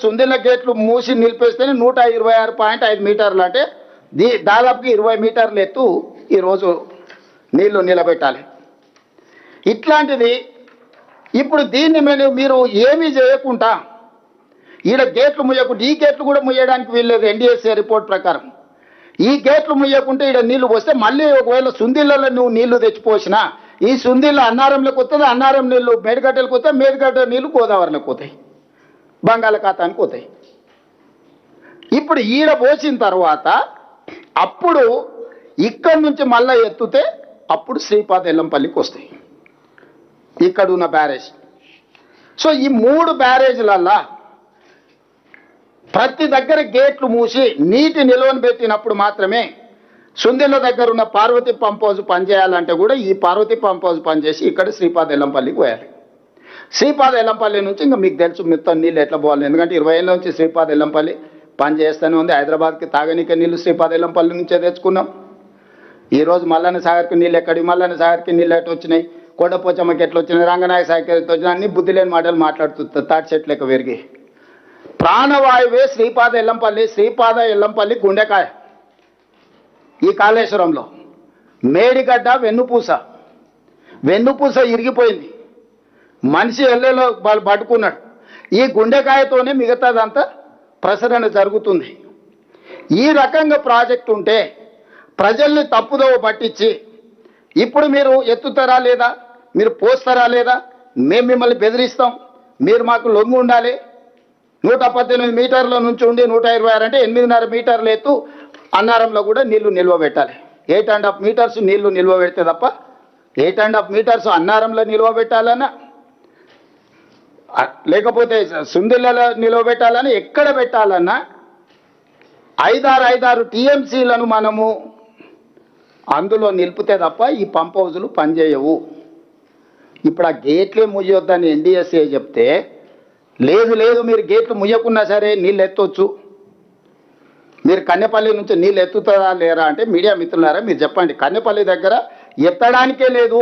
సుందిల గేట్లు మూసి నిలిపేస్తేనే 126.5 మీటర్లు అంటే దాదాపుగా 20 మీటర్లు ఎత్తు ఈరోజు నీళ్లు నిలబెట్టాలి. ఇట్లాంటిది ఇప్పుడు దీన్ని మీరు ఏమీ చేయకుండా ఈడ గేట్లు ముయ్యకుండా, ఈ గేట్లు కూడా ముయ్యడానికి వీల్లేదు. ఎన్డీఎస్ఏ రిపోర్ట్ ప్రకారం ఈ గేట్లు ముయ్యకుంటే ఈడ నీళ్లు పోస్తే మళ్ళీ ఒకవేళ సుందిళ్ళలో నువ్వు నీళ్లు తెచ్చిపోసినా ఈ సుందిళ్ళ అన్నారంలోకి వస్తుంది, అన్నారం నీళ్లు మేడిగడ్డలకు వస్తాయి, మేడిగడ్డ నీళ్లు గోదావరిలోకి పోతాయి, బంగాళాఖాతానికి పోతాయి. ఇప్పుడు ఈడ పోసిన తర్వాత అప్పుడు ఇక్కడి నుంచి మళ్ళీ ఎత్తుతే అప్పుడు శ్రీపాద ఎల్లంపల్లికి వస్తాయి, ఇక్కడ ఉన్న బ్యారేజ్. సో ఈ 3 బ్యారేజ్లల్లా ప్రతి దగ్గర గేట్లు మూసి నీటి నిల్వను పెట్టినప్పుడు మాత్రమే సుందిళ్ళ దగ్గర ఉన్న పార్వతి పంప్ హౌస్ పనిచేయాలంటే కూడా ఈ పార్వతి పంప్ హౌస్ పనిచేసి ఇక్కడ శ్రీపాద ఎల్లంపల్లికి పోయాలి. శ్రీపాద ఎల్లంపల్లి నుంచి ఇంకా మీకు తెలుసు మొత్తం నీళ్ళు ఎట్లా పోవాలి. ఎందుకంటే 20 ఏళ్ళ నుంచి శ్రీపాద ఎల్లంపల్లి పనిచేస్తూనే ఉంది. హైదరాబాద్కి తాగనీకే నీళ్ళు శ్రీపాద ఎల్లంపల్లి నుంచే తెచ్చుకున్నాం. ఈరోజు మల్లన్న సాగర్కి నీళ్ళు ఎక్కడి, మల్లన్న సాగర్కి నీళ్ళు ఎట్లా వచ్చినాయి, కొండపోచమ్మకి ఎట్లా వచ్చినాయి, రంగనాయక సాగర్కి ఎట్లా వచ్చినాయి, అన్ని బుద్ధి లేని మాటలు మాట్లాడుతుంది తాటి చెట్లు లెక్క పెరిగి. ప్రాణవాయువే శ్రీపాద ఎల్లంపల్లి. శ్రీపాద ఎల్లంపల్లి గుండెకాయ ఈ కాళేశ్వరంలో. మేడిగడ్డ వెన్నుపూస ఇరిగిపోయింది, మనిషి ఎల్లెలో వాళ్ళు పట్టుకున్నాడు. ఈ గుండెకాయతోనే మిగతాదంతా ప్రసరణ జరుగుతుంది. ఈ రకంగా ప్రాజెక్టు ఉంటే ప్రజల్ని తప్పుదోవ పట్టించి ఇప్పుడు మీరు ఎత్తుతారా లేదా, మీరు పోస్తారా లేదా, మేము మిమ్మల్ని బెదిరిస్తాం, మీరు మాకు లొంగి ఉండాలి, 118 మీటర్ల నుంచి ఉండి 126 అంటే 8.5 మీటర్లు ఎత్తు అన్నారంలో కూడా నీళ్లు నిల్వ పెట్టాలి. 8.5 మీటర్స్ నీళ్లు నిల్వ పెడితే తప్ప 8.5 మీటర్స్ అన్నారంలో నిల్వ పెట్టాలన్నా లేకపోతే సుందిళ్ళలో నిల్వ పెట్టాలని ఎక్కడ పెట్టాలన్నా 5-6 టీఎంసీలను మనము అందులో నిలిపితే తప్ప ఈ పంప్ హౌజులు పనిచేయవు. ఇప్పుడు ఆ గేట్లే ముయ్యొద్దని ఎన్డీఎస్ఏ చెప్తే లేదు మీరు గేట్లు ముయ్యకున్నా సరే నీళ్ళు ఎత్తవచ్చు, మీరు కన్నెపల్లి నుంచి నీళ్ళు ఎత్తుతారా లేరా అంటే మీడియా మిత్రులారా మీరు చెప్పండి. కన్నెపల్లి దగ్గర ఎత్తడానికే లేదు.